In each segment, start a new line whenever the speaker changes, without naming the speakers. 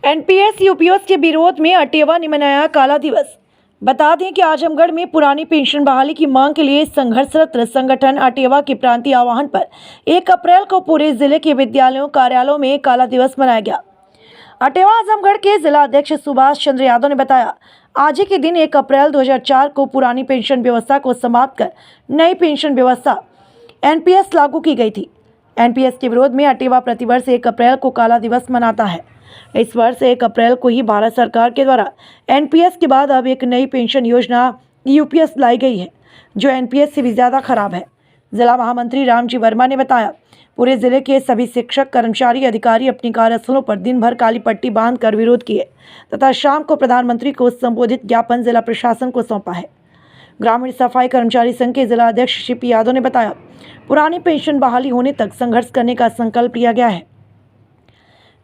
NPS UPS के विरोध में अटेवा ने मनाया काला दिवस। बता दें कि आजमगढ़ में पुरानी पेंशन बहाली की मांग के लिए संघर्षरत संगठन अटेवा के प्रांतीय आह्वान पर 1 अप्रैल को पूरे जिले के विद्यालयों कार्यालयों में काला दिवस मनाया गया। अटेवा आजमगढ़ के जिला अध्यक्ष सुभाष चंद्र यादव ने बताया, आज ही के दिन 1 अप्रैल 2004 को पुरानी पेंशन व्यवस्था को समाप्त कर नई पेंशन व्यवस्था एनपीएस लागू की गई थी। एनपीएस के विरोध में अटेवा प्रतिवर्ष 1 अप्रैल को काला दिवस मनाता है। इस वर्ष 1 अप्रैल को ही भारत सरकार के द्वारा एनपीएस के बाद अब एक नई पेंशन योजना यूपीएस लाई गई है, जो एनपीएस से भी ज़्यादा खराब है। जिला महामंत्री रामजी वर्मा ने बताया, पूरे जिले के सभी शिक्षक, कर्मचारी, अधिकारी अपनी कार्यस्थलों पर दिन भर काली पट्टी बांधकर विरोध किए तथा शाम को प्रधानमंत्री को संबोधित ज्ञापन जिला प्रशासन को सौंपा है। ग्रामीण सफाई कर्मचारी संघ के जिला अध्यक्ष शिपी यादव ने बताया, पुरानी पेंशन बहाली होने तक संघर्ष करने का संकल्प लिया गया है।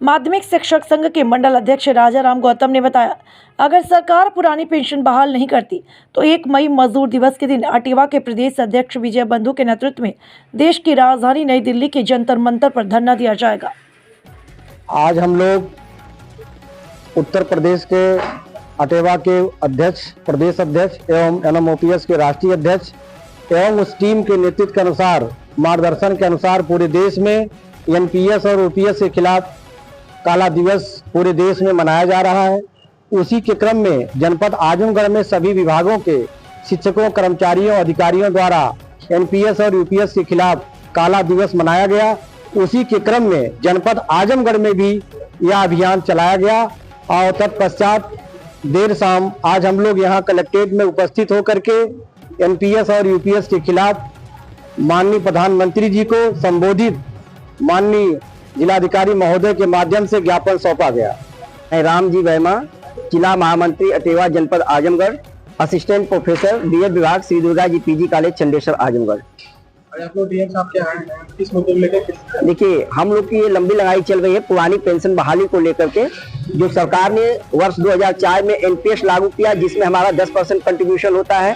माध्यमिक शिक्षक संघ के मंडल अध्यक्ष राजा राम गौतम ने बताया, अगर सरकार पुरानी पेंशन बहाल नहीं करती तो 1 मई मजदूर दिवस के दिन अटेवा के प्रदेश अध्यक्ष विजय बंधु के नेतृत्व में देश की राजधानी नई दिल्ली के जंतर मंतर पर धरना दिया जाएगा।
आज हम लोग उत्तर प्रदेश के अटेवा के अध्यक्ष, प्रदेश अध्यक्ष एवं एनएमओपीएस के राष्ट्रीय अध्यक्ष एवं उस टीम के नेतृत्व के अनुसार, मार्गदर्शन के अनुसार पूरे देश में एनपीएस और ओपीएस के खिलाफ काला दिवस पूरे देश में मनाया जा रहा है। उसी के क्रम में जनपद आजमगढ़ में सभी विभागों के शिक्षकों, कर्मचारियों, अधिकारियों द्वारा एनपीएस और यूपीएस के खिलाफ काला दिवस मनाया गया। उसी के क्रम में जनपद आजमगढ़ में भी यह अभियान चलाया गया और तत्पश्चात देर शाम आज हम लोग यहाँ कलेक्ट्रेट में उपस्थित होकर के एनपीएस और यूपीएस के खिलाफ माननीय प्रधानमंत्री जी को संबोधित माननीय जिलाधिकारी महोदय के माध्यम से ज्ञापन सौंपा गया।
रामजी वर्मा, जिला महामंत्री अटेवा, जनपद आजमगढ़, असिस्टेंट प्रोफेसर बीएड विभाग, श्री दुर्गा जी पीजी कॉलेज, चंडेश्वर, आजमगढ़। देखिए, हम लोग की ये लंबी लड़ाई चल रही है पुरानी पेंशन बहाली को लेकर के। जो सरकार ने वर्ष 2004 में एनपीएस लागू किया, जिसमें हमारा 10% कंट्रीब्यूशन होता है,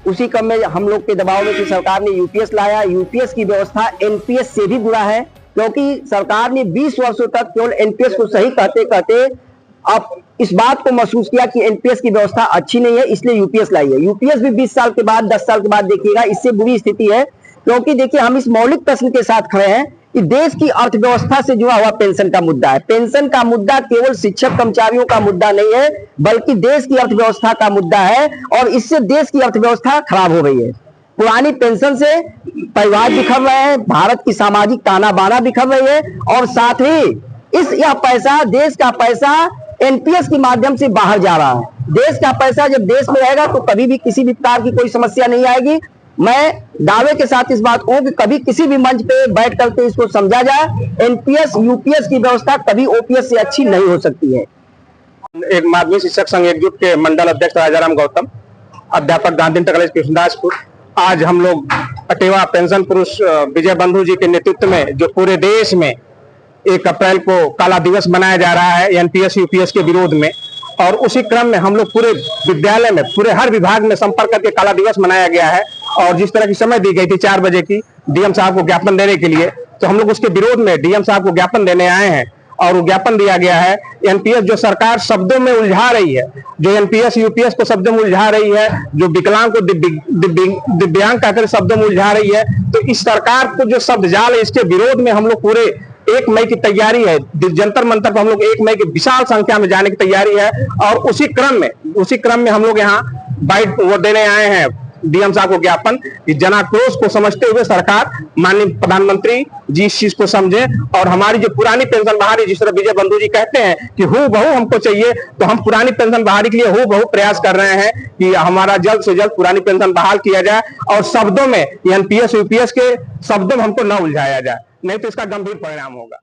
उसी क्रम में हम लोग के दबाव में सरकार ने यूपीएस लाया। यूपीएस की व्यवस्था एनपीएस से भी बुरा है, क्योंकि सरकार ने 20 वर्षों तक केवल एनपीएस को सही कहते कहते अब इस बात को महसूस किया कि एनपीएस की व्यवस्था अच्छी नहीं है, इसलिए यूपीएस लाई है। यूपीएस भी 20 साल के बाद, 10 साल के बाद देखिएगा, इससे बुरी स्थिति है। क्योंकि देखिए, हम इस मौलिक प्रश्न के साथ खड़े हैं कि देश की अर्थव्यवस्था से जुड़ा हुआ पेंशन का मुद्दा है। पेंशन का मुद्दा केवल शिक्षक कर्मचारियों का मुद्दा नहीं है, बल्कि देश की अर्थव्यवस्था का मुद्दा है और इससे देश की अर्थव्यवस्था खराब हो रही है। पुरानी पेंशन से परिवार बिखर रहे हैं, भारत की सामाजिक ताना बाना बिखर रही है और साथ ही यह पैसा, देश का पैसा एनपीएस के माध्यम से बाहर जा रहा है। देश का पैसा जब देश में रहेगा तो कभी भी किसी भी प्रकार की कोई समस्या नहीं आएगी। मैं दावे के साथ इस बात को कि कभी किसी भी मंच पे बैठ करके इसको समझा जाए, एनपीएस यूपीएस की व्यवस्था कभी ओपीएस से अच्छी नहीं हो सकती है।
एक माध्यमिक शिक्षक संघ एकजुट के मंडल अध्यक्ष राजाराम गौतम, अध्यापक गांधी इंटर कॉलेज कृष्णदासपुर। आज हम लोग अटेवा पेंशन पुरुष विजय बंधु जी के नेतृत्व में जो पूरे देश में 1 अप्रैल को काला दिवस मनाया जा रहा है एनपीएस यूपीएस के विरोध में, और उसी क्रम में हम लोग पूरे विद्यालय में, पूरे हर विभाग में संपर्क करके काला दिवस मनाया गया है। और जिस तरह की समय दी गई थी 4 बजे की डीएम साहब को ज्ञापन देने के लिए, तो हम लोग उसके विरोध में डीएम साहब को ज्ञापन देने आए हैं और वो ज्ञापन दिया गया है। एनपीएस जो सरकार शब्दों में उलझा रही है, जो एनपीएस यूपीएस को शब्दों में उलझा रही है, जो विकलांग को दिव्यांग कहकर शब्दों में उलझा रही है, तो इस सरकार को जो शब्द जाल है, इसके विरोध में हम लोग पूरे 1 मई की तैयारी है। जंतर मंतर पर हम लोग 1 मई की विशाल संख्या में जाने की तैयारी है और उसी क्रम में हम लोग यहाँ बाइट वो देने आए हैं डीएम साहब को ज्ञापन कि जनाक्रोश को समझते हुए सरकार, माननीय प्रधानमंत्री जी इस चीज को समझे और हमारी जो पुरानी पेंशन बहाली, जिस तरह विजय बंधु जी कहते हैं कि हूबहू हमको चाहिए, तो हम पुरानी पेंशन बहाली के लिए हूबहू प्रयास कर रहे हैं कि हमारा जल्द से जल्द पुरानी पेंशन बहाल किया जाए और शब्दों में एनपीएस यूपीएस के शब्दों में हमको न उलझाया जाए, नहीं तो इसका गंभीर परिणाम होगा।